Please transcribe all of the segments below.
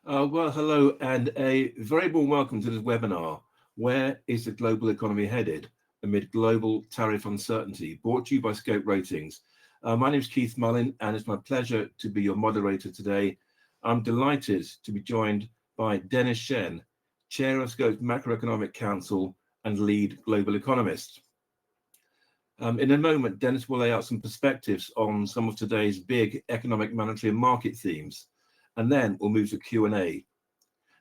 Hello and a very warm welcome to this webinar. Where is the global economy headed amid global tariff uncertainty? Brought to you by Scope Ratings. My name is Keith Mullin and it's my pleasure to be your moderator today. I'm delighted to be joined by Dennis Shen, Chair of Scope's Macroeconomic Council and lead global economist. In a moment, Dennis will lay out some perspectives on some of today's big economic, monetary and market themes. And then we'll move to Q&A.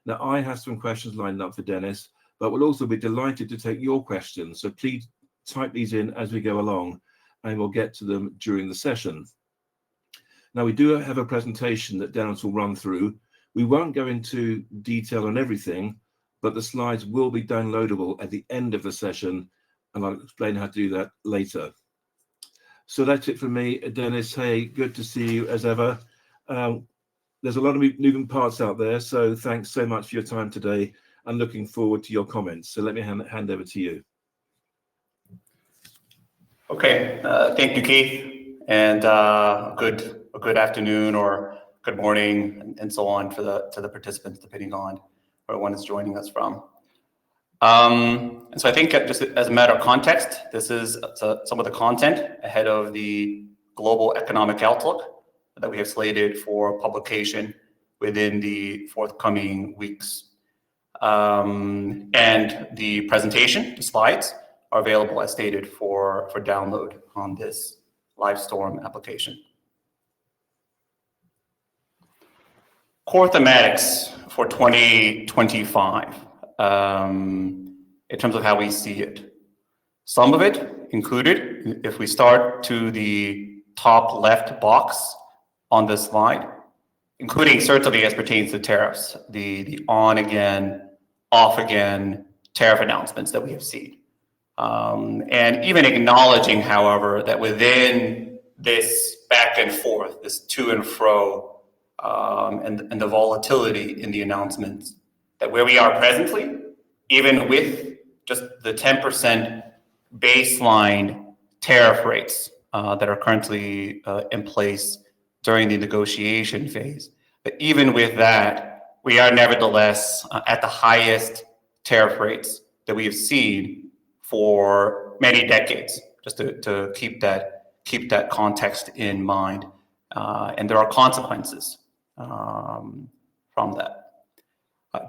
Now, I have some questions lined up for Dennis, but we'll also be delighted to take your questions. So please type these in as we go along, and we'll get to them during the session. Now, we do have a presentation that Dennis will run through. We won't go into detail on everything, but the slides will be downloadable at the end of the session, and I'll explain how to do that later. So that's it from me. Dennis, hey, good to see you as ever. There's a lot of moving parts out there, so thanks so much for your time today. I'm looking forward to your comments. So let me hand over to you. Okay, thank you, Keith, and good afternoon or good morning, and so on to the participants, depending on where one is joining us from. And so I think just as a matter of context, this is some of the content ahead of the global economic outlook that we have slated for publication within the forthcoming weeks. And the presentation, the slides, are available as stated for download on this Livestorm application. Core thematics for 2025, in terms of how we see it. Some of it included, if we start to the top left box on this slide, including certainly as pertains to tariffs, the on again, off again tariff announcements that we have seen. And even acknowledging, however, that within this back and forth, this to and fro, and the volatility in the announcements, that where we are presently, even with just the 10% baseline tariff rates that are currently in place during the negotiation phase. But even with that, we are nevertheless at the highest tariff rates that we have seen for many decades, just to keep that context in mind. And there are consequences from that.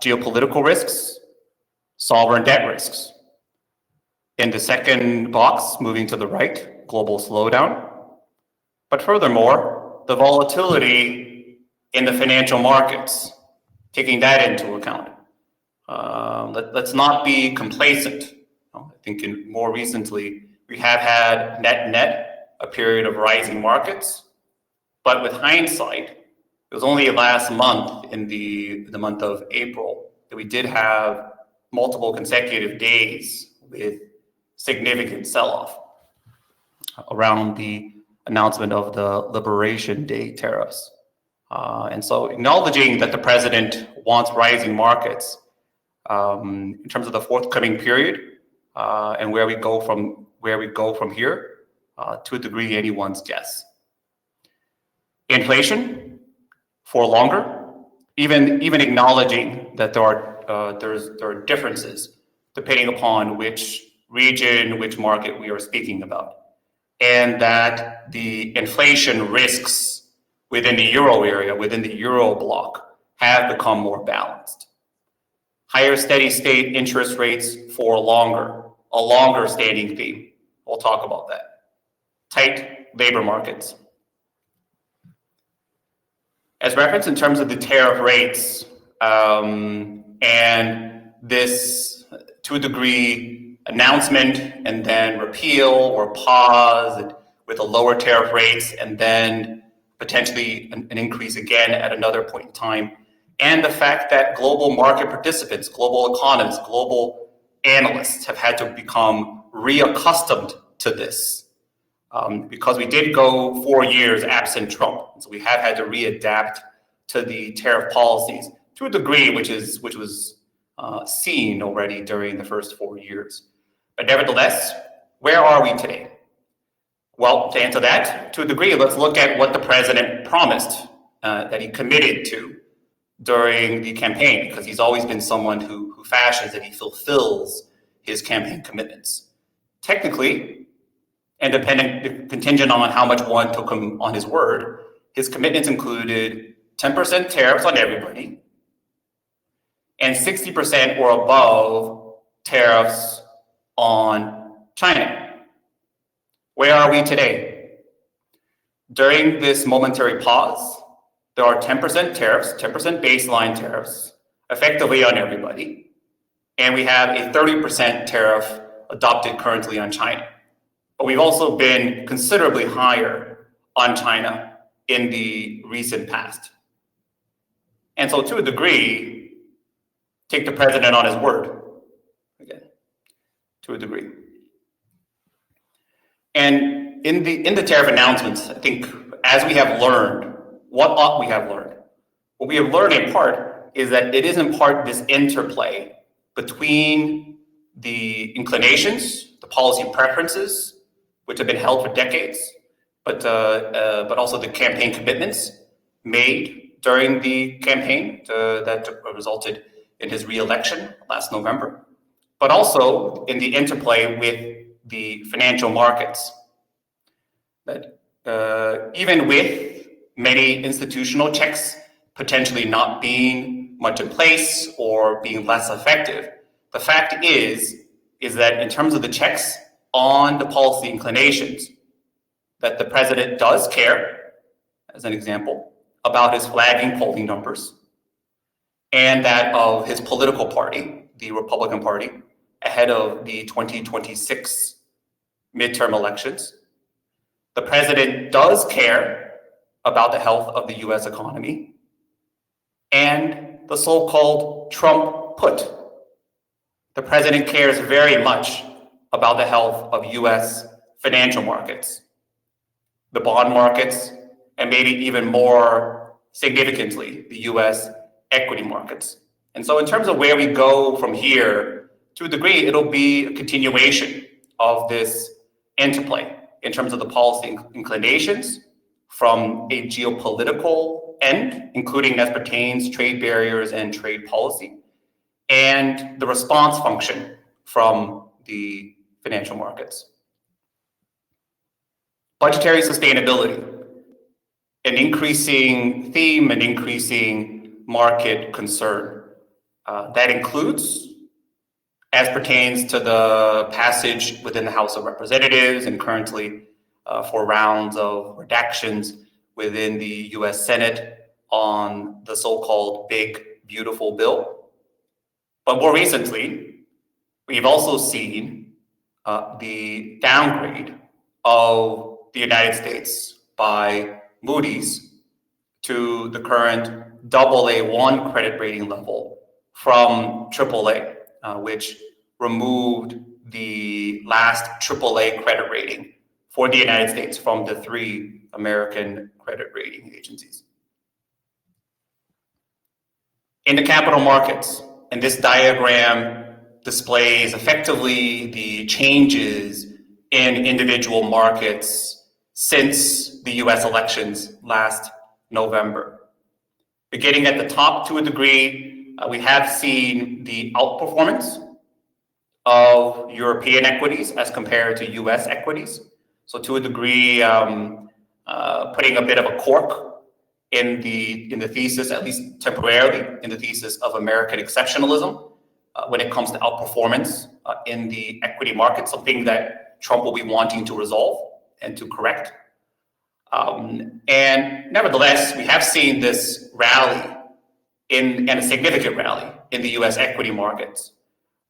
Geopolitical risks, sovereign debt risks. In the second box, moving to the right, global slowdown. But furthermore, the volatility in the financial markets, taking that into account. Let's not be complacent. I think more recently, we have had net a period of rising markets, but with hindsight, it was only last month in the month of April that we did have multiple consecutive days with significant sell-off around the announcement of the Liberation Day tariffs. And so acknowledging that the president wants rising markets in terms of the forthcoming period and where we go from here, to a degree, anyone's guess. Inflation for longer, even acknowledging that there are differences depending upon which region, which market we are speaking about. And that the inflation risks within the euro area, within the euro bloc, have become more balanced. Higher steady state interest rates for longer, a longer standing theme. We'll talk about that. Tight labor markets. As referenced in terms of the tariff rates, and this, to a degree, announcement and then repeal or pause with the lower tariff rates and then potentially an increase again at another point in time. And the fact that global market participants, global economists, global analysts have had to become reaccustomed to this. Because we did go 4 years absent Trump. So we have had to readapt to the tariff policies to a degree which was seen already during the first 4 years. But nevertheless, where are we today? Well, to answer that, to a degree, let's look at what the president promised, that he committed to during the campaign, because he's always been someone who fashions and he fulfills his campaign commitments. Technically, and contingent on how much one took him on his word, his commitments included 10% tariffs on everybody and 60% or above tariffs on China. Where are we today? During this momentary pause, there are 10% tariffs, 10% baseline tariffs, effectively on everybody. And we have a 30% tariff adopted currently on China. But we've also been considerably higher on China in the recent past. And so to a degree, take the president on his word, again, to a degree. And in the tariff announcements, I think as we have learned, what ought we have learned? What we have learned in part is that it is in part this interplay between the inclinations, the policy preferences, which have been held for decades, but also the campaign commitments made during the campaign that resulted in his re-election last November, but also in the interplay with the financial markets. That even with many institutional checks potentially not being much in place or being less effective, the fact is that in terms of the checks on the policy inclinations, that the president does care, as an example, about his flagging polling numbers and that of his political party, the Republican Party, ahead of the 2026 midterm elections. The president does care about the health of the US economy and the so-called Trump put. The president cares very much about the health of US financial markets, the bond markets, and maybe even more significantly, the US equity markets. And so in terms of where we go from here, to a degree, it'll be a continuation of this interplay in terms of the policy inclinations from a geopolitical end, including as pertains trade barriers and trade policy, and the response function from the financial markets. Budgetary sustainability, an increasing theme, an increasing market concern. That includes, as pertains to the passage within the House of Representatives and currently for rounds of redactions within the US Senate on the so-called Big Beautiful Bill. But more recently, we've also seen the downgrade of the United States by Moody's to the current AA1 credit rating level from AAA, which removed the last AAA credit rating for the United States from the 3 American credit rating agencies. In the capital markets, and this diagram displays effectively the changes in individual markets since the US elections last November. Beginning at the top to a degree, we have seen the outperformance of European equities as compared to US equities. So to a degree, putting a bit of a cork in the thesis, at least temporarily, in the thesis of American exceptionalism when it comes to outperformance in the equity market, something that Trump will be wanting to resolve and to correct. And nevertheless, we have seen this rally and a significant rally in the US equity markets,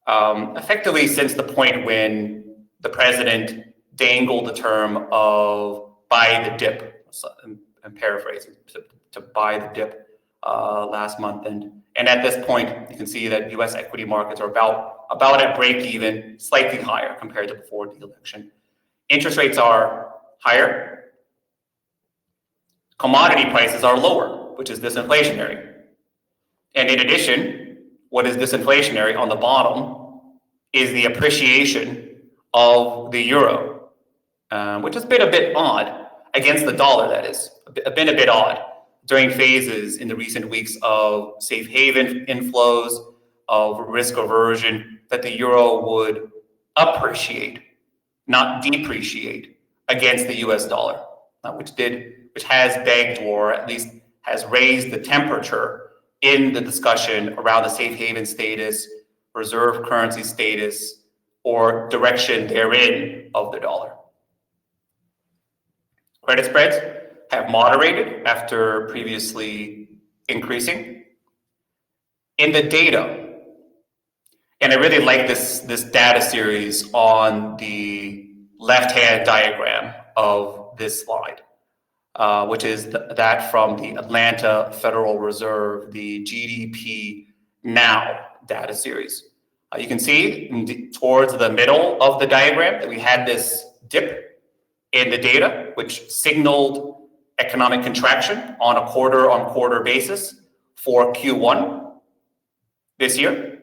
effectively since the point when the president dangled the term of buy the dip, I'm paraphrasing, to buy the dip last month. And at this point, you can see that US equity markets are about at break even, slightly higher compared to before the election. Interest rates are higher. Commodity prices are lower, which is disinflationary. And in addition, what is disinflationary on the bottom is the appreciation of the euro, which has been a bit odd against the dollar, that is, been a bit odd during phases in the recent weeks of safe haven inflows, of risk aversion, that the euro would appreciate, not depreciate, against the US dollar, which has begged, or at least has raised the temperature in the discussion around the safe haven status, reserve currency status, or direction therein of the dollar. Credit spreads have moderated after previously increasing. In the data, and I really like this data series on the left-hand diagram of this slide, which is that from the Atlanta Federal Reserve, the GDP Now data series. You can see towards the middle of the diagram that we had this dip in the data, which signaled economic contraction on a quarter-on-quarter basis for Q1 this year,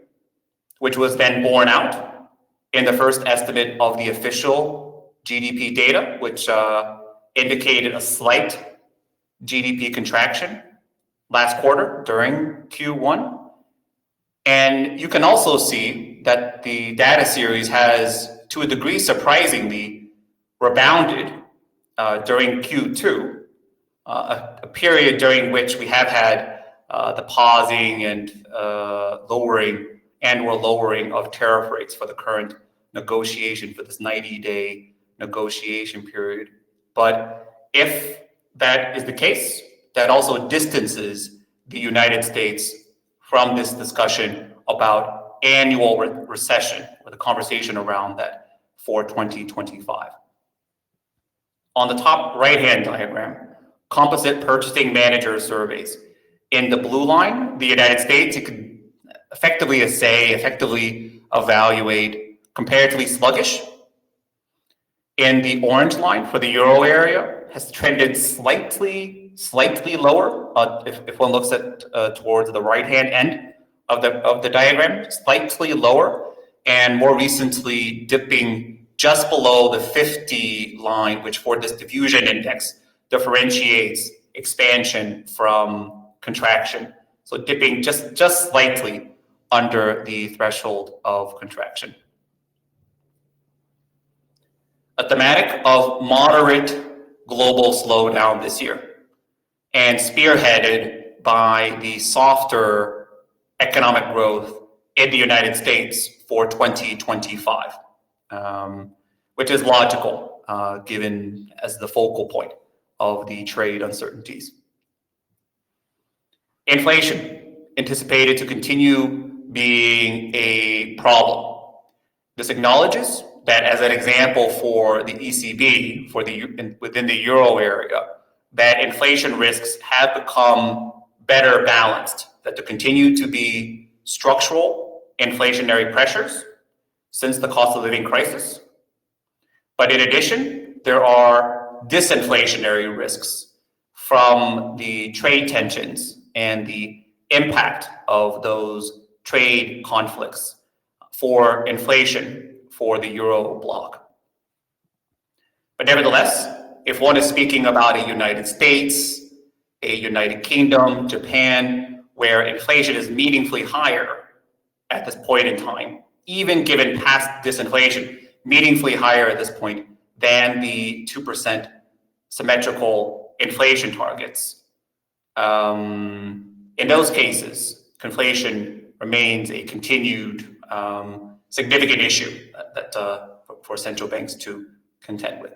which was then borne out in the first estimate of the official GDP data, which indicated a slight GDP contraction last quarter during Q1. And you can also see that the data series has, to a degree surprisingly, rebounded during Q2, a period during which we have had the pausing and lowering of tariff rates for the current negotiation, for this 90-day negotiation period. But if that is the case, that also distances the United States from this discussion about annual recession, or the conversation around that for 2025. On the top right-hand diagram, composite purchasing manager surveys. In the blue line, the United States, you could effectively evaluate comparatively sluggish. In the orange line for the euro area, has trended slightly lower. If one looks at towards the right-hand end of the diagram, slightly lower, and more recently dipping just below the 50 line, which for this diffusion index differentiates expansion from contraction. So dipping just slightly under the threshold of contraction. A thematic of moderate global slowdown this year, and spearheaded by the softer economic growth in the United States for 2025, which is logical given as the focal point of the trade uncertainties. Inflation anticipated to continue being a problem. This acknowledges that, as an example for the ECB, within the euro area, that inflation risks have become better balanced, that there continue to be structural inflationary pressures since the cost of living crisis. But in addition, there are disinflationary risks from the trade tensions and the impact of those trade conflicts for inflation for the euro bloc. But nevertheless, if one is speaking about a United States, a United Kingdom, Japan, where inflation is meaningfully higher at this point in time, even given past disinflation, meaningfully higher at this point than the 2% symmetrical inflation targets. In those cases, conflation remains a continued significant issue that for central banks to contend with.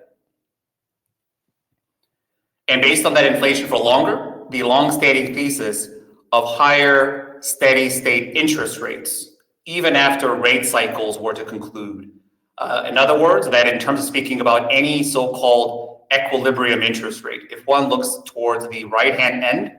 And based on that inflation for longer, the long-standing thesis of higher steady state interest rates, even after rate cycles were to conclude. In other words, that in terms of speaking about any so-called equilibrium interest rate, if one looks towards the right-hand end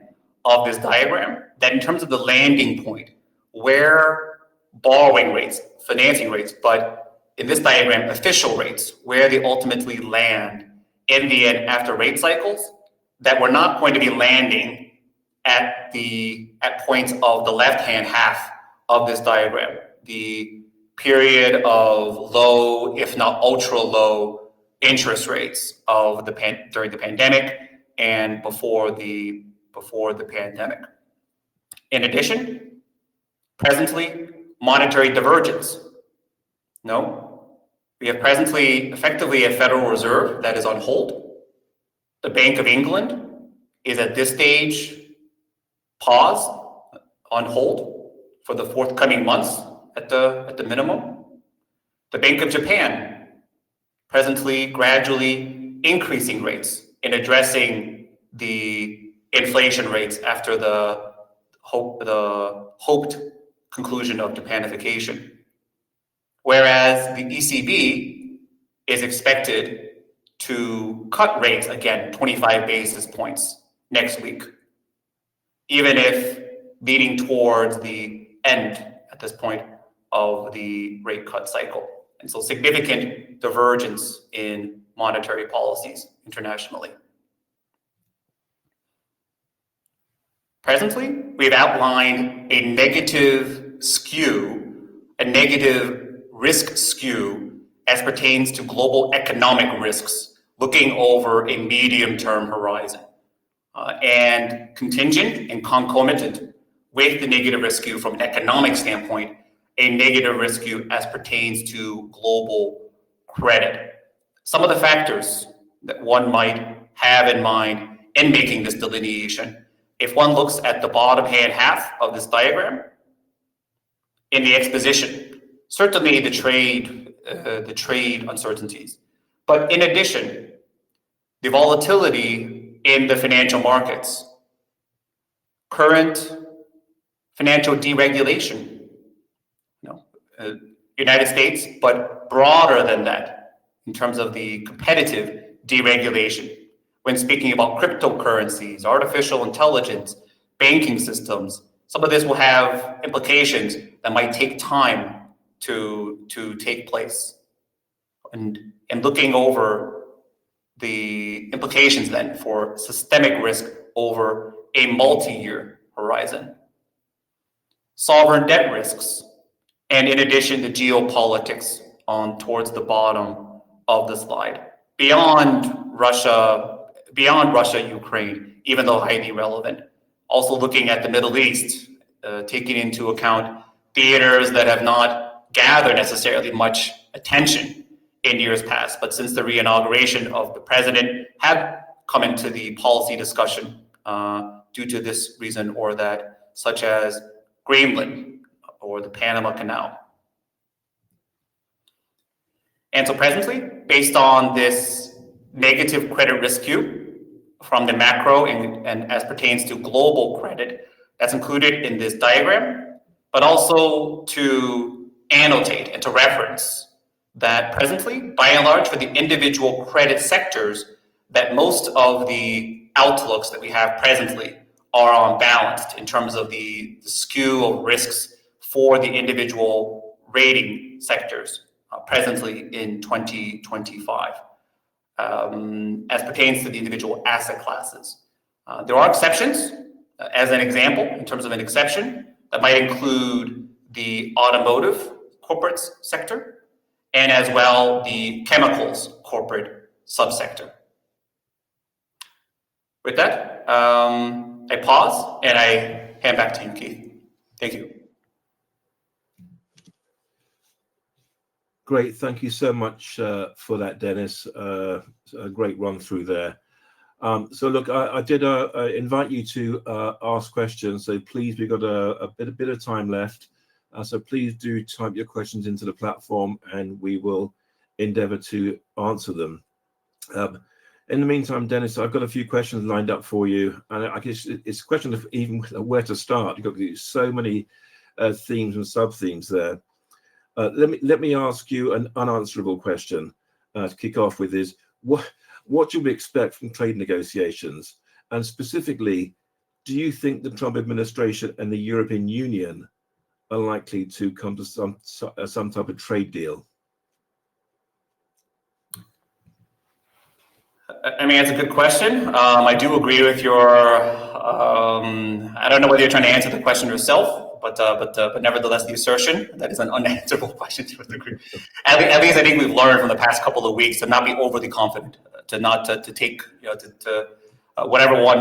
of this diagram, that in terms of the landing point, where borrowing rates, financing rates, but in this diagram, official rates, where they ultimately land in the end after rate cycles, that we're not going to be landing at points of the left-hand half of this diagram. The period of low, if not ultra low, interest rates of during the pandemic and before the before the pandemic. In addition, presently, monetary divergence. No, we have presently effectively a Federal Reserve that is on hold. The Bank of England is at this stage paused, on hold for the forthcoming months at the minimum. The Bank of Japan presently gradually increasing rates in addressing the inflation rates after the hoped conclusion of Japanification. Whereas the ECB is expected to cut rates again 25 basis points next week, even if leading towards the end at this point of the rate cut cycle. And so significant divergence in monetary policies internationally. Presently, we've outlined a negative risk skew as pertains to global economic risks, looking over a medium-term horizon. And contingent and concomitant with the negative risk skew from an economic standpoint, a negative risk skew as pertains to global credit. Some of the factors that one might have in mind in making this delineation, if one looks at the bottom hand half of this diagram, in the exposition, certainly the trade uncertainties, but in addition, the volatility in the financial markets, current financial deregulation, United States, but broader than that in terms of the competitive deregulation. When speaking about cryptocurrencies, artificial intelligence, banking systems, some of this will have implications that might take time to take place. And looking over the implications then for systemic risk over a multi-year horizon. Sovereign debt risks, and in addition to geopolitics towards the bottom of the slide. Beyond Russia, Ukraine, even though highly relevant. Also looking at the Middle East, taking into account theaters that have not gathered necessarily much attention in years past, but since the re-inauguration of the president have come into the policy discussion due to this reason or that, such as Greenland or the Panama Canal. And so presently, based on this negative credit risk skew from the macro and as pertains to global credit, that's included in this diagram, but also to annotate and to reference that presently, by and large, for the individual credit sectors, that most of the outlooks that we have presently are unbalanced in terms of the skew of risks for the individual rating sectors presently in 2025, as pertains to the individual asset classes. There are exceptions. As an example, in terms of an exception, that might include the automotive corporate sector, and as well the chemicals corporate subsector. With that, I pause and I hand back to you, Keith. Thank you. Great, thank you so much for that, Dennis. A great run through there. So look, I did invite you to ask questions, so please, we've got a bit of time left. So please do type your questions into the platform and we will endeavor to answer them. In the meantime, Dennis, I've got a few questions lined up for you, and I guess it's a question of even where to start. You've got so many themes and sub-themes there. Let me ask you an unanswerable question to kick off with is, what should we expect from trade negotiations? And specifically, do you think the Trump administration and the European Union are likely to come to some type of trade deal? I mean, it's a good question. I do agree with your, I don't know whether you're trying to answer the question yourself, but nevertheless, the assertion that is an unanswerable question to a degree. At least I think we've learned from the past couple of weeks to not be overly confident, to take, however one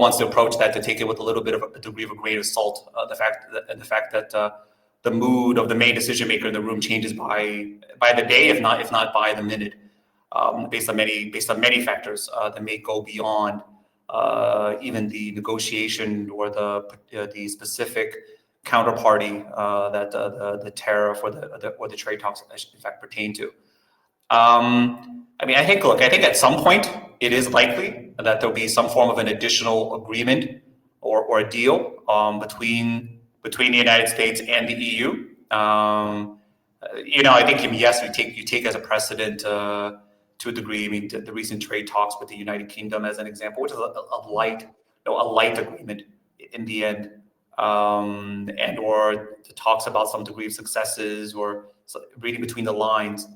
wants to approach that, to take it with a little bit of a degree of a grain of salt. The fact that the mood of the main decision maker in the room changes by the day, if not by the minute, based on many factors that may go beyond even the negotiation or the specific counterparty that the tariff or the trade talks in fact pertain to. I think at some point it is likely that there'll be some form of an additional agreement or a deal between the United States and the EU. I think yes, you take as a precedent to a degree. I mean, the recent trade talks with the United Kingdom as an example, which is a light agreement in the end, and or the talks about some degree of successes or reading between the lines.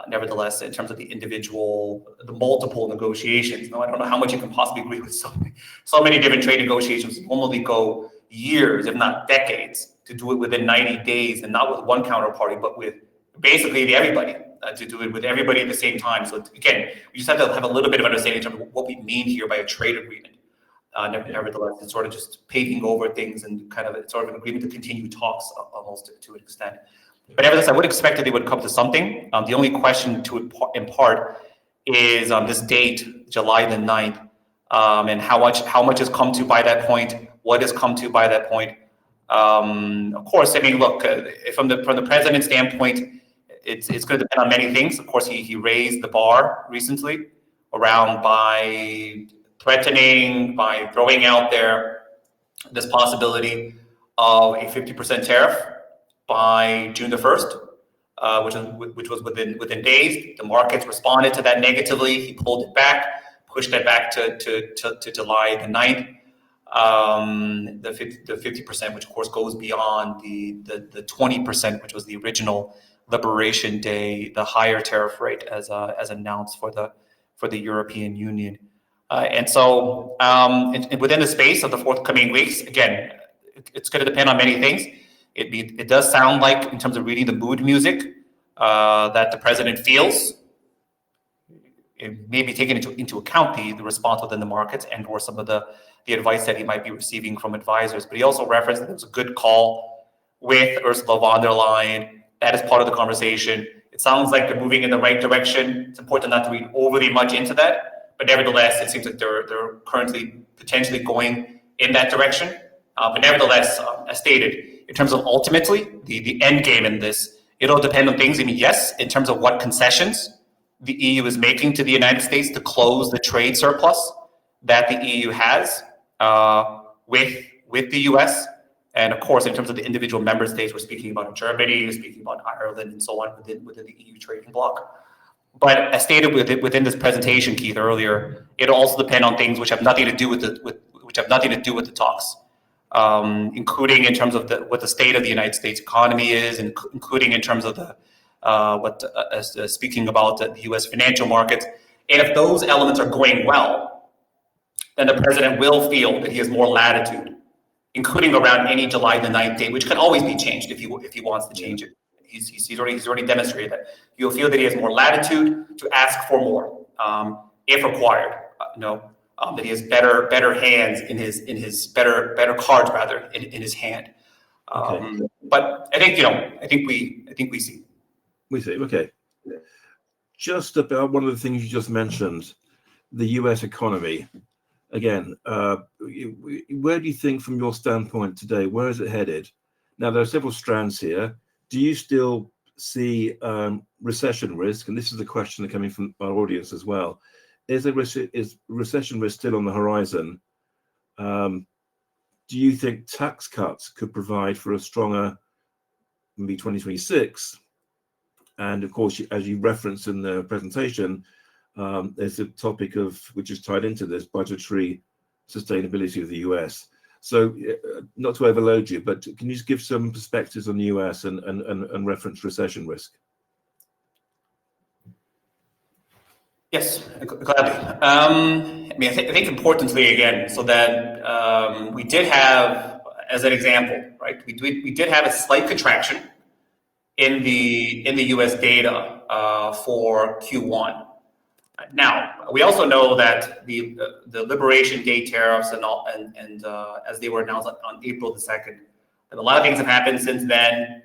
Nevertheless, in terms of the multiple negotiations, I don't know how much you can possibly agree with so many different trade negotiations. Normally go years, if not decades, to do it within 90 days, and not with one counterparty, but with basically everybody, to do it with everybody at the same time. So again, we just have to have a little bit of understanding in terms of what we mean here by a trade agreement. Nevertheless, it's sort of just paving over things and kind of it's sort of an agreement to continue talks almost to an extent. But nevertheless, I would expect that they would come to something. The only question to impart is on this date, July the 9th, and how much has come to by that point, what has come to by that point. Of course, I mean, look, from the president's standpoint, it's going to depend on many things. Of course, he raised the bar recently around by threatening, by throwing out there this possibility of a 50% tariff by June the 1st, which was within days. The markets responded to that negatively. He pulled it back, pushed that back to July the 9th. The 50%, which of course goes beyond the 20%, which was the original Liberation Day, the higher tariff rate as announced for the European Union. And so within the space of the forthcoming weeks, again, it's going to depend on many things. It does sound like, in terms of reading the mood music, that the president feels it may be taken into account the response within the markets and or some of the advice that he might be receiving from advisors. But he also referenced that there was a good call with Ursula von der Leyen. That is part of the conversation. It sounds like they're moving in the right direction. It's important not to read overly much into that. But nevertheless, it seems like they're currently potentially going in that direction. But nevertheless, as stated, in terms of ultimately the end game in this, it'll depend on things. I mean, yes, in terms of what concessions the EU is making to the United States to close the trade surplus that the EU has with the US. And of course, in terms of the individual member states, we're speaking about Germany, we're speaking about Ireland, and so on within the EU trading bloc. But as stated within this presentation, Keith, earlier, it'll also depend on things which have nothing to do with the talks, including in terms of what the state of the United States economy is, and including in terms of speaking about the U.S. financial markets. And if those elements are going well, then the president will feel that he has more latitude, including around any July the 9th date, which can always be changed if he wants to change it. He's already demonstrated that he'll feel that he has more latitude to ask for more, if required. That he has better hands in his better cards rather in his hand. Okay. But I think we see. We see. Okay. Just about one of the things you just mentioned, the U.S. economy. Again, where do you think, from your standpoint today, where is it headed? Now, there are several strands here. Do you still see recession risk? And this is a question coming from our audience as well. Is recession risk still on the horizon? Do you think tax cuts could provide for a stronger, maybe 2026? And of course, as you referenced in the presentation, there's a topic which is tied into this, budgetary sustainability of the US. So not to overload you, but can you just give some perspectives on the US and reference recession risk? Yes, gladly. I think importantly, again, so that we did have, as an example, right? We did have a slight contraction in the U.S. data for Q1. Now, we also know that the Liberation Day tariffs and as they were announced on April the 2nd, and a lot of things have happened since then.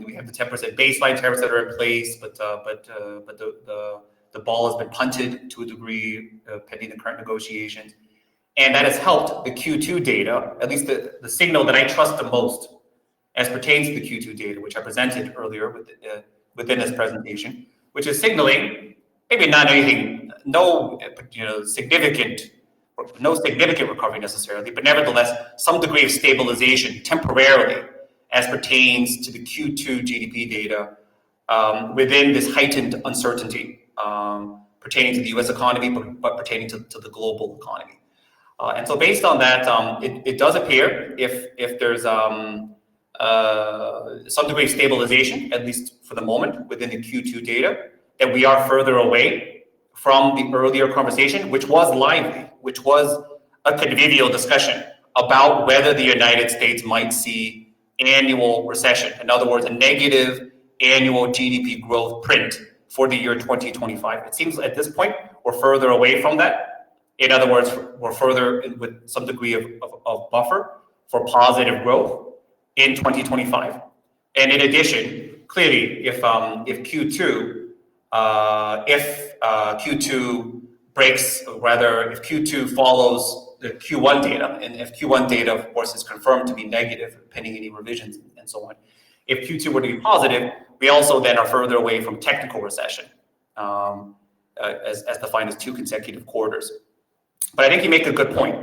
We have the 10% baseline tariffs that are in place, but the ball has been punted to a degree pending the current negotiations. And that has helped the Q2 data, at least the signal that I trust the most as pertains to the Q2 data, which I presented earlier within this presentation, which is signaling maybe not anything, no significant recovery necessarily, but nevertheless some degree of stabilization temporarily as pertains to the Q2 GDP data within this heightened uncertainty pertaining to the U.S. economy, but pertaining to the global economy. And so based on that, it does appear if there's some degree of stabilization, at least for the moment, within the Q2 data, that we are further away from the earlier conversation, which was lively, which was a convivial discussion about whether the United States might see annual recession. In other words, a negative annual GDP growth print for the year 2025. It seems at this point, we're further away from that. In other words, we're further with some degree of buffer for positive growth in 2025. And in addition, clearly, if Q2 breaks, or rather, if Q2 follows the Q1 data, and if Q1 data, of course, is confirmed to be negative, pending any revisions and so on, if Q2 were to be positive, we also then are further away from technical recession, as defined as 2 consecutive quarters. But I think you make a good point,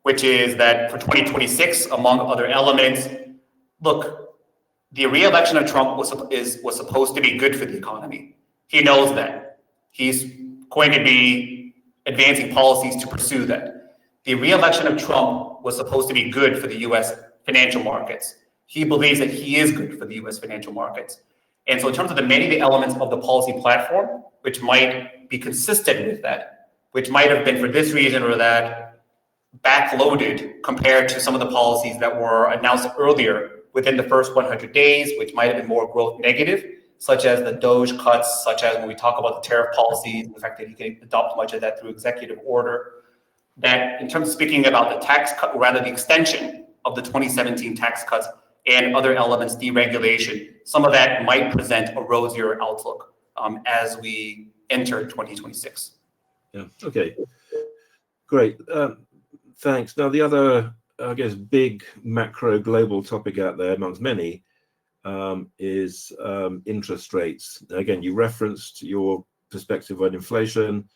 which is that for 2026, among other elements, look, the re-election of Trump was supposed to be good for the economy. He knows that. He's going to be advancing policies to pursue that. The re-election of Trump was supposed to be good for the U.S. financial markets. He believes that he is good for the U.S. financial markets. And so in terms of the many of the elements of the policy platform, which might be consistent with that, which might have been for this reason or that backloaded compared to some of the policies that were announced earlier within the first 100 days, which might have been more growth negative, such as the DOGE cuts, such as when we talk about the tariff policies, the fact that you can adopt much of that through executive order, that in terms of speaking about the tax cut, or rather the extension of the 2017 tax cuts and other elements, deregulation, some of that might present a rosier outlook as we enter 2026. Yeah. Okay. Great. Thanks. Now, the other, I guess, big macro global topic out there, amongst many, is interest rates. Again, you referenced your perspective on inflation.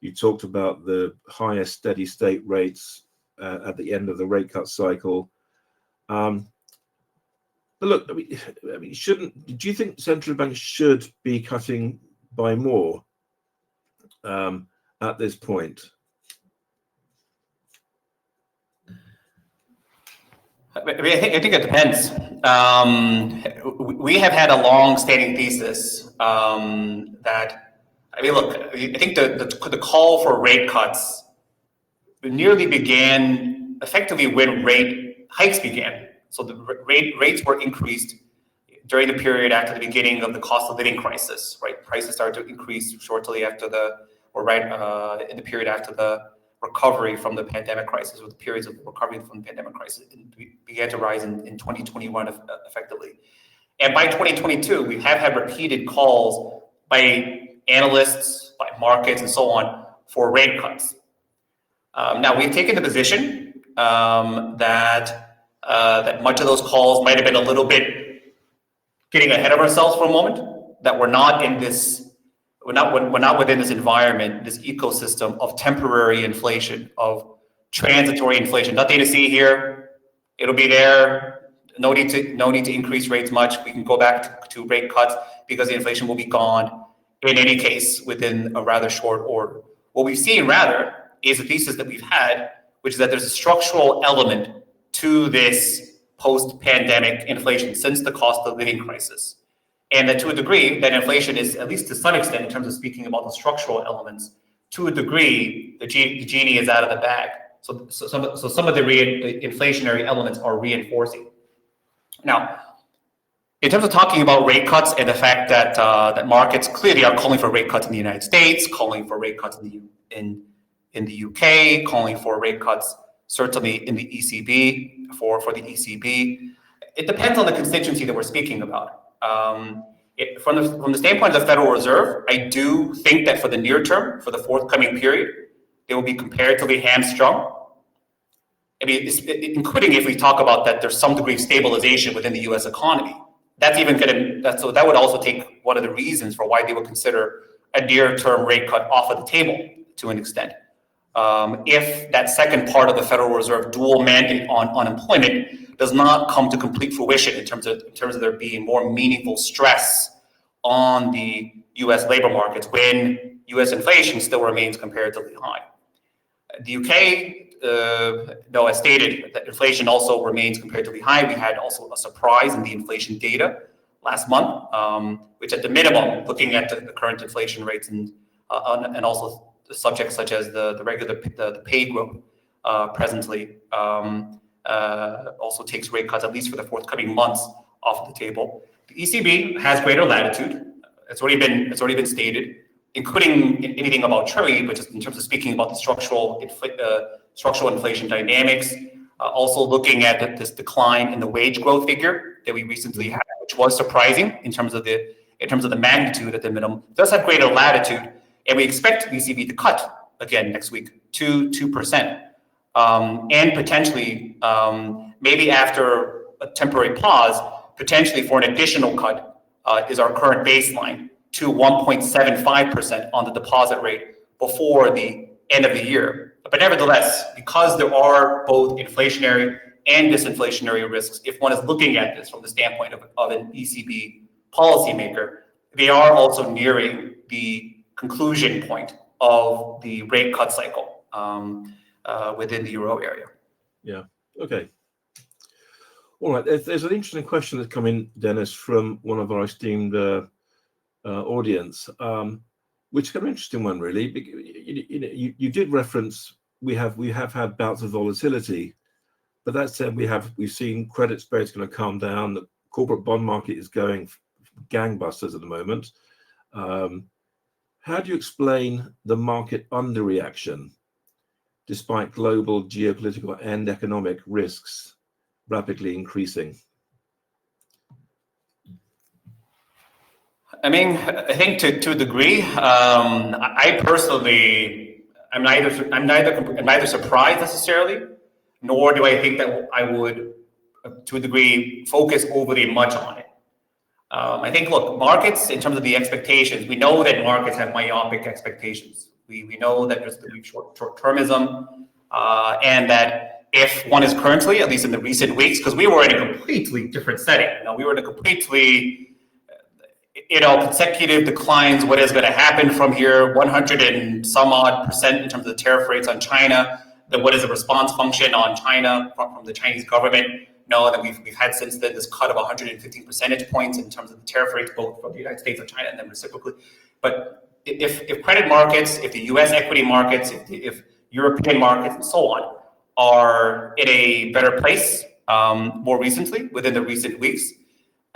You talked about the higher steady state rates at the end of the rate cut cycle. But look, I mean, do you think central banks should be cutting by more at this point? I think it depends. We have had a long-standing thesis that, I mean, look, I think the call for rate cuts nearly began effectively when rate hikes began. So the rates were increased during the period after the beginning of the cost of living crisis, right? Prices started to increase shortly after in the period after the recovery from the pandemic crisis, or the periods of recovery from the pandemic crisis began to rise in 2021 effectively. And by 2022, we have had repeated calls by analysts, by markets, and so on for rate cuts. Now, we've taken the position that much of those calls might have been a little bit getting ahead of ourselves for a moment, that we're not within this environment, this ecosystem of temporary inflation, of transitory inflation. Nothing to see here. It'll be there. No need to increase rates much. We can go back to rate cuts because the inflation will be gone in any case within a rather short order. What we've seen rather is a thesis that we've had, which is that there's a structural element to this post-pandemic inflation since the cost of living crisis. And that to a degree, that inflation is, at least to some extent, in terms of speaking about the structural elements, to a degree, the genie is out of the bag. So some of the inflationary elements are reinforcing. Now, in terms of talking about rate cuts and the fact that that markets clearly are calling for rate cuts in the United States, calling for rate cuts in the UK, calling for rate cuts certainly in the ECB for the ECB. It depends on the constituency that we're speaking about. From the standpoint of the Federal Reserve, I do think that for the near term, for the forthcoming period, they will be comparatively hamstrung. I mean, including if we talk about that there's some degree of stabilization within the U.S. economy. That's even going to, so that would also take one of the reasons for why they would consider a near-term rate cut off of the table to an extent. If that second part of the Federal Reserve dual mandate on unemployment does not come to complete fruition in terms of there being more meaningful stress on the U.S. labor markets when U.S. inflation still remains comparatively high. The UK, though, as stated, that inflation also remains comparatively high. We had also a surprise in the inflation data last month, which at the minimum, looking at the current inflation rates and also the subjects such as the pay growth presently also takes rate cuts, at least for the forthcoming months, off the table. The ECB has greater latitude. It's already been stated, including anything about trade, but just in terms of speaking about the structural inflation dynamics. Also looking at this decline in the wage growth figure that we recently had, which was surprising in terms of the magnitude at the minimum. It does have greater latitude, and we expect the ECB to cut again next week to 2%, and potentially maybe after a temporary pause, potentially for an additional cut is our current baseline to 1.75% on the deposit rate before the end of the year. But nevertheless, because there are both inflationary and disinflationary risks, if one is looking at this from the standpoint of an ECB policymaker, they are also nearing the conclusion point of the rate cut cycle within the euro area. Yeah. Okay. All right. There's an interesting question that's come in, Dennis, from one of our esteemed audience, which is kind of an interesting one, really. You did reference we have had bouts of volatility, but that said, we've seen credit spreads going to calm down. The corporate bond market is going gangbusters at the moment. How do you explain the market underreaction despite global geopolitical and economic risks rapidly increasing? I mean, I think to a degree, I personally, I'm neither surprised necessarily, nor do I think that I would, to a degree, focus overly much on it. I think, look, markets, in terms of the expectations, we know that markets have myopic expectations. We know that there's the short-termism, and that if one is currently, at least in the recent weeks, because we were in a completely different setting. We were in a completely consecutive declines. What is going to happen from here? 100 and some odd % in terms of the tariff rates on China. Then what is the response function on China from the Chinese government? That we've had since then this cut of 115 percentage points in terms of the tariff rates, both from the United States and China, and then reciprocally. But if credit markets, if the U.S. equity markets, if European markets, and so on, are in a better place more recently within the recent weeks,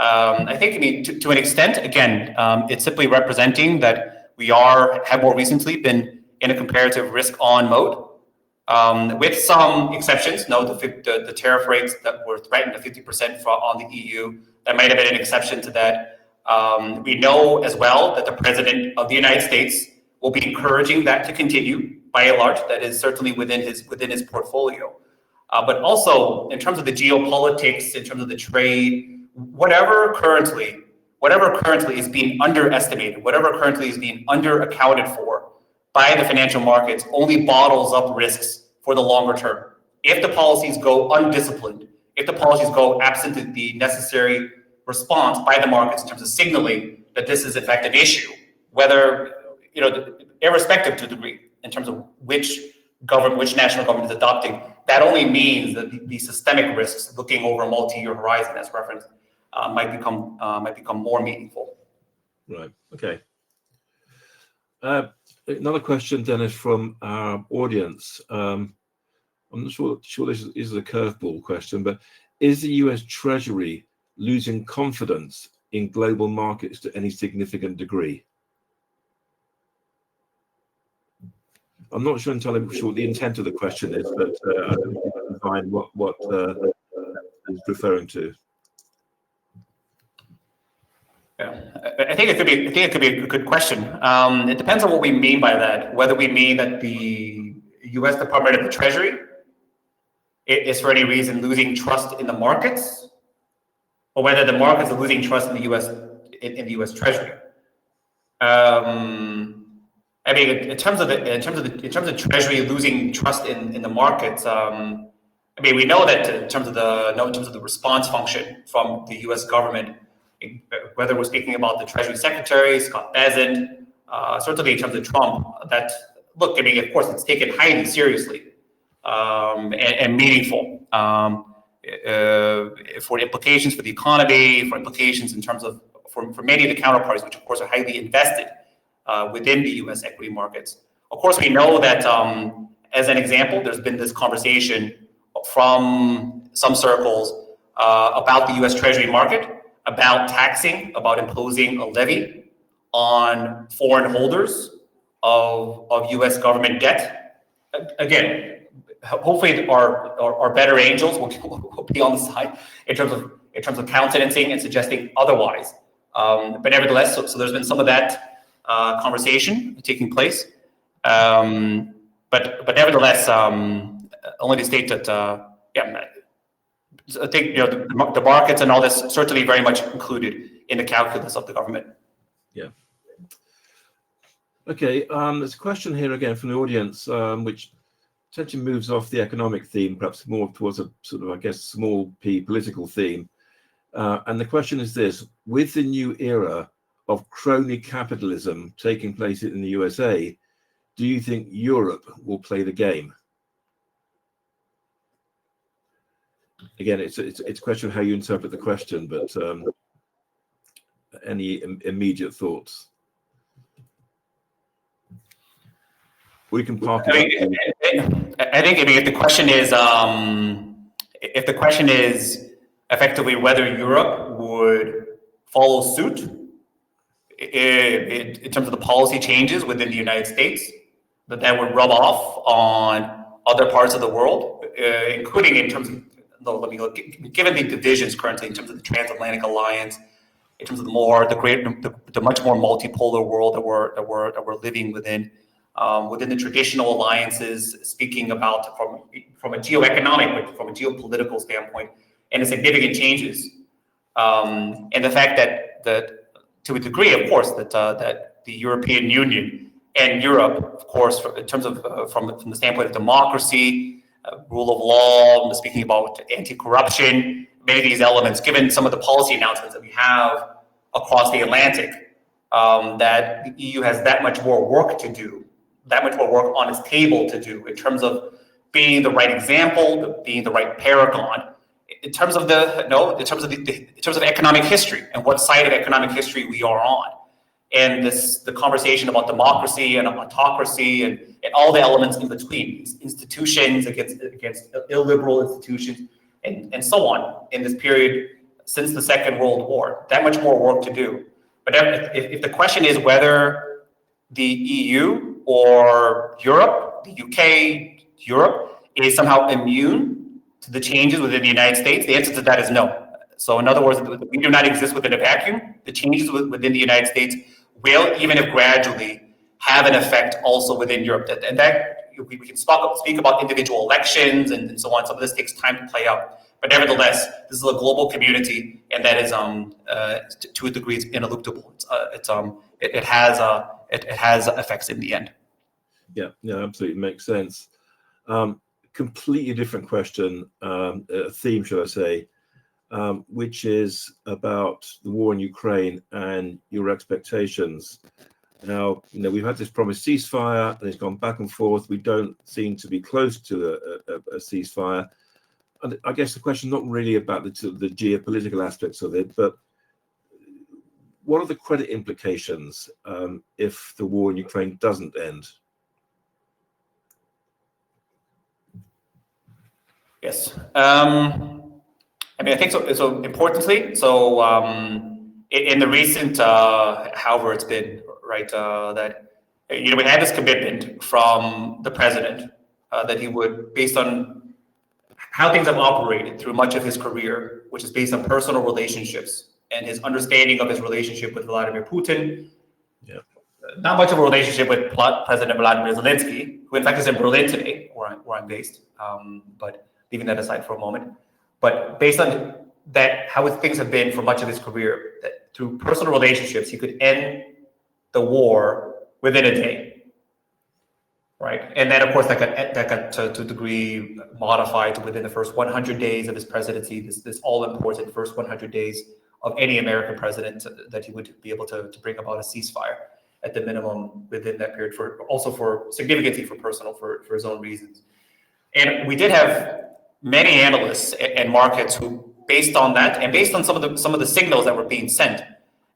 I think, to an extent, again, it's simply representing that we have more recently been in a comparative risk-on mode, with some exceptions. The tariff rates that were threatened at 50% on the EU, that might have been an exception to that. We know as well that the President of the United States will be encouraging that to continue by and large. That is certainly within his portfolio. But also, in terms of the geopolitics, in terms of the trade, whatever currently is being underestimated, whatever currently is being underaccounted for by the financial markets, only bottles up risks for the longer term. If the policies go undisciplined, if the policies go absent the necessary response by the markets in terms of signaling that this is in fact an issue, whether, irrespective to a degree, in terms of which national government is adopting, that only means that the systemic risks looking over a multi-year horizon, as referenced, might become more meaningful. Right. Okay. Another question, Dennis, from our audience. I'm not sure this is a curveball question, but is the U.S. Treasury losing confidence in global markets to any significant degree? I'm not sure entirely sure what the intent of the question is, but I think you can find what is referring to. Yeah, I think it could be a good question. It depends on what we mean by that. Whether we mean that the U.S. Department of the Treasury is for any reason losing trust in the markets, or whether the markets are losing trust in the U.S. Treasury. I mean, in terms of Treasury losing trust in the markets, I mean, we know that in terms of the response function from the U.S. government, whether we're speaking about the Treasury Secretary Scott Bessent, certainly in terms of Trump, that look, I mean, of course, it's taken highly seriously and meaningful for implications for the economy, for implications in terms of for many of the counterparties, which of course are highly invested within the U.S. equity markets. Of course, we know that as an example, there's been this conversation from some circles about the U.S. Treasury market, about taxing, about imposing a levy on foreign holders of U.S. government debt. Again, hopefully our better angels will be on the side in terms of countenancing and suggesting otherwise. But nevertheless, so there's been some of that conversation taking place. But nevertheless, only to state that yeah, I think the markets and all this certainly very much included in the calculus of the government. Yeah. Okay. There's a question here again from the audience, which essentially moves off the economic theme, perhaps more towards a sort of, I guess, small p political theme. And the question is this: with the new era of crony capitalism taking place in the USA, do you think Europe will play the game? Again, it's a question of how you interpret the question, but any immediate thoughts? We can park it. I think if the question is effectively whether Europe would follow suit in terms of the policy changes within the United States, that would rub off on other parts of the world, including in terms of given the divisions currently in terms of the transatlantic alliance, in terms of the much more multipolar world that we're living within the traditional alliances, speaking about from a geoeconomic, from a geopolitical standpoint, and the significant changes, and the fact that to a degree, of course, that the European Union and Europe, of course, in terms of from the standpoint of democracy, rule of law, speaking about anti-corruption, many of these elements, given some of the policy announcements that we have across the Atlantic, that the EU has that much more work to do, that much more work on its table to do in terms of being the right example, being the right paragon, in terms of economic history and what side of economic history we are on. And the conversation about democracy and autocracy and all the elements in between, institutions against illiberal institutions, and so on in this period since the Second World War. That much more work to do. But if the question is whether the EU or Europe, the UK, Europe, is somehow immune to the changes within the United States, the answer to that is no. So in other words, we do not exist within a vacuum. The changes within the United States will, even if gradually, have an effect also within Europe. And that we can speak about individual elections and so on. Some of this takes time to play out. But nevertheless, this is a global community, and that is, to a degree, it's ineluctable. It has effects in the end. Yeah, absolutely makes sense. Completely different question, theme, should I say, which is about the war in Ukraine and your expectations. Now, we've had this promised ceasefire, and it's gone back and forth. We don't seem to be close to a ceasefire. And I guess the question is not really about the geopolitical aspects of it, but what are the credit implications if the war in Ukraine doesn't end? Yes. I mean, I think so. So importantly, so in the recent, however it's been, right, that we had this commitment from the president that he would, based on how things have operated through much of his career, which is based on personal relationships and his understanding of his relationship with Vladimir Putin. Yeah. Not much of a relationship with President Vladimir Zelensky, who in fact is in Berlin today, where I'm based. But leaving that aside for a moment. But based on that, how things have been for much of his career, that through personal relationships, he could end the war within a day, right? And then, of course, that got to a degree modified to within the first 100 days of his presidency, this all-important first 100 days of any American president, that he would be able to bring about a ceasefire at the minimum within that period, for significantly for his own reasons. And we did have many analysts and markets who, based on that, and based on some of the signals that were being sent,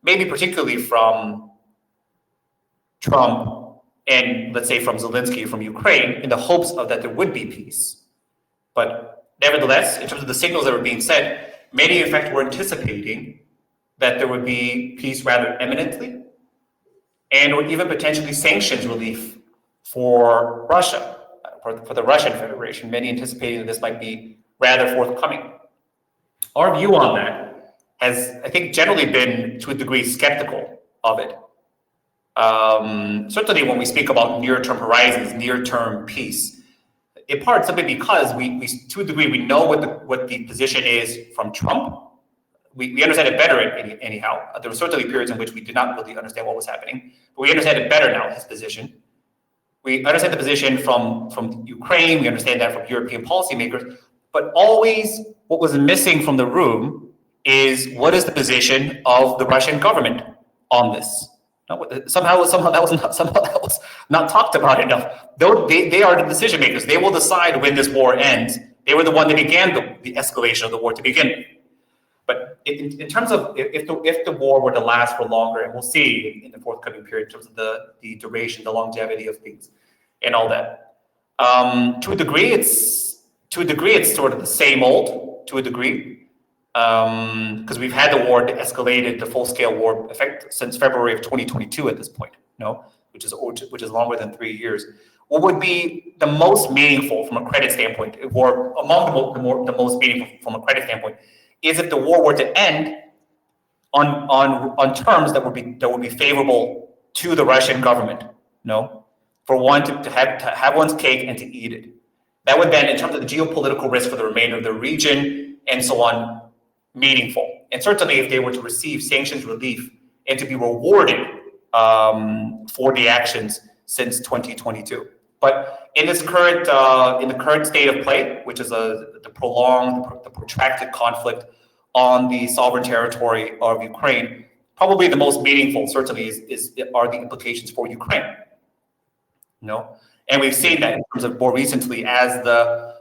maybe particularly from Trump and let's say from Zelensky from Ukraine, in the hopes of that there would be peace. But nevertheless, in terms of the signals that were being sent, many in fact were anticipating that there would be peace rather imminently, and or even potentially sanctions relief for Russia, for the Russian Federation, many anticipating that this might be rather forthcoming. Our view on that has, I think, generally been, to a degree, skeptical of it. Certainly when we speak about near-term horizons, near-term peace, in part simply because we to a degree, we know what the position is from Trump. We understand it better anyhow. There were certainly periods in which we did not really understand what was happening, but we understand it better now, his position. We understand the position from Ukraine, we understand that from European policymakers, but always what was missing from the room is what is the position of the Russian government on this. Somehow that was not talked about enough. Though they are the decision makers, they will decide when this war ends. They were the one that began the escalation of the war to begin with. But in terms of if the war were to last for longer, and we'll see in the forthcoming period in terms of the duration, the longevity of things, and all that, to a degree it's sort of the same old. To a degree, because we've had the war escalated, the full-scale war effect since February of 2022 at this point, which is longer than 3 years. What would be the most meaningful from a credit standpoint, or among the most meaningful from a credit standpoint, is if the war were to end on terms that would be favorable to the Russian government. For one to have one's cake and to eat it. That would then, in terms of the geopolitical risk for the remainder of the region and so on, meaningful. And certainly, if they were to receive sanctions relief and to be rewarded for the actions since 2022. But in this current in the current state of play, which is the protracted conflict on the sovereign territory of Ukraine, probably the most meaningful certainly are the implications for Ukraine. And we've seen that in terms of more recently, as the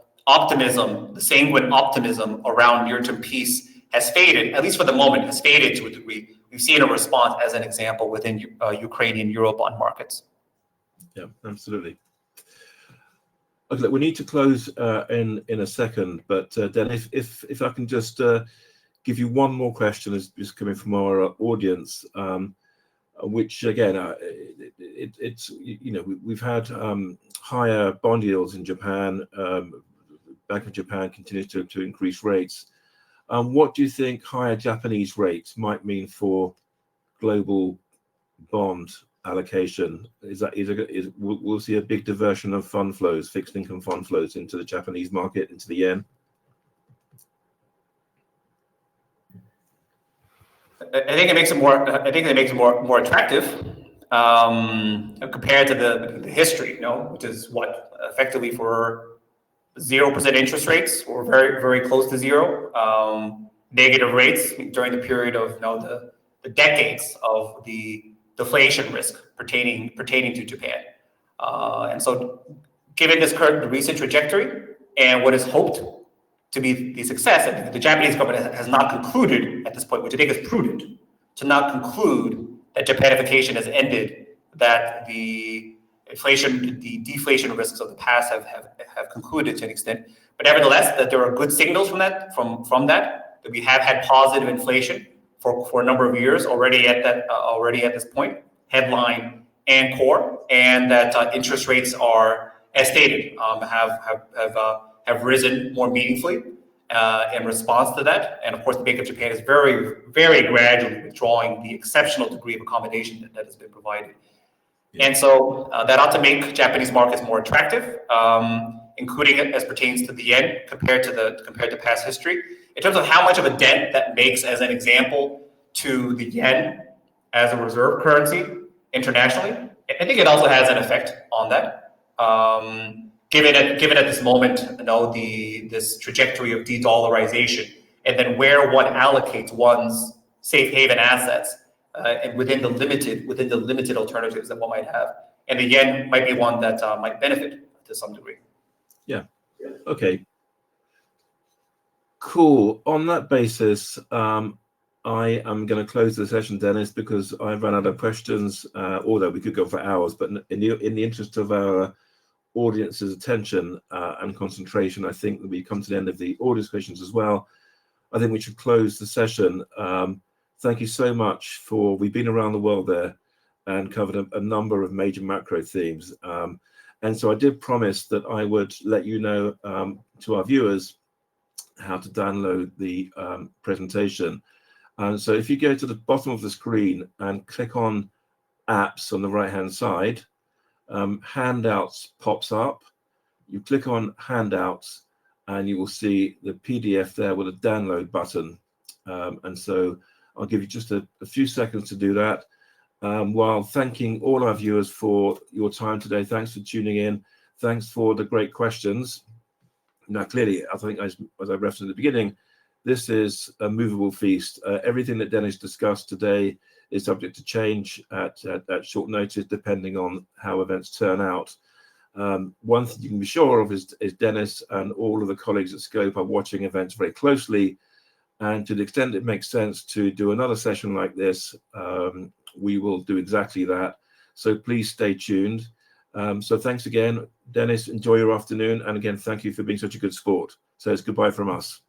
sanguine optimism around near-term peace has faded, at least for the moment, has faded to a degree. We've seen a response, as an example, within Ukrainian Eurobond markets. Yeah, absolutely. Okay, we need to close in a second, but then if I can just give you one more question, is coming from our audience, which again, it's we've had higher bond yields in Japan. Bank of Japan continues to increase rates. What do you think higher Japanese rates might mean for global bond allocation? We'll see a big diversion of fund flows, fixed income fund flows, into the Japanese market, into the yen? I think it makes it more attractive compared to the history, which is what effectively for 0% interest rates, or very, very close to zero, negative rates during the period of the decades of the deflation risk pertaining to Japan. And so given this current recent trajectory and what is hoped to be the success, I think the Japanese government has not concluded at this point, which I think is prudent, to not conclude that Japanification has ended, that the deflation risks of the past have concluded to an extent. But nevertheless, that there are good signals from that that we have had positive inflation for a number of years already at this point, headline and core, and that interest rates are, as stated, have risen more meaningfully in response to that. And of course, the Bank of Japan is very, very gradually withdrawing the exceptional degree of accommodation that has been provided. Yeah. And so that ought to make Japanese markets more attractive, including as pertains to the yen compared to past history. In terms of how much of a dent that makes, as an example, to the yen as a reserve currency internationally, I think it also has an effect on that. Given at this moment, this trajectory of de-dollarization, and then where one allocates one's safe haven assets, and within the limited alternatives that one might have, and the yen might be one that might benefit to some degree. Yeah. Okay. Cool. On that basis, I am going to close the session, Dennis, because I've run out of questions. Although we could go for hours, but in the interest of our audience's attention and concentration, I think that we come to the end of the audience questions as well. I think we should close the session. Thank you so much we've been around the world there and covered a number of major macro themes. And so I did promise that I would let you know to our viewers how to download the presentation. And so if you go to the bottom of the screen and click on apps on the right-hand side, handouts pops up. You click on handouts and you will see the PDF there with a download button. And so I'll give you just a few seconds to do that. While thanking all our viewers for your time today. Thanks for tuning in. Thanks for the great questions. Now, clearly, I think as I referenced at the beginning, this is a movable feast. Everything that Dennis discussed today is subject to change at short notice, depending on how events turn out. One thing you can be sure of is Dennis and all of the colleagues at Scope are watching events very closely. And to the extent it makes sense to do another session like this, we will do exactly that. So please stay tuned. So thanks again, Dennis. Enjoy your afternoon. And again, thank you for being such a good sport. So it's goodbye from us.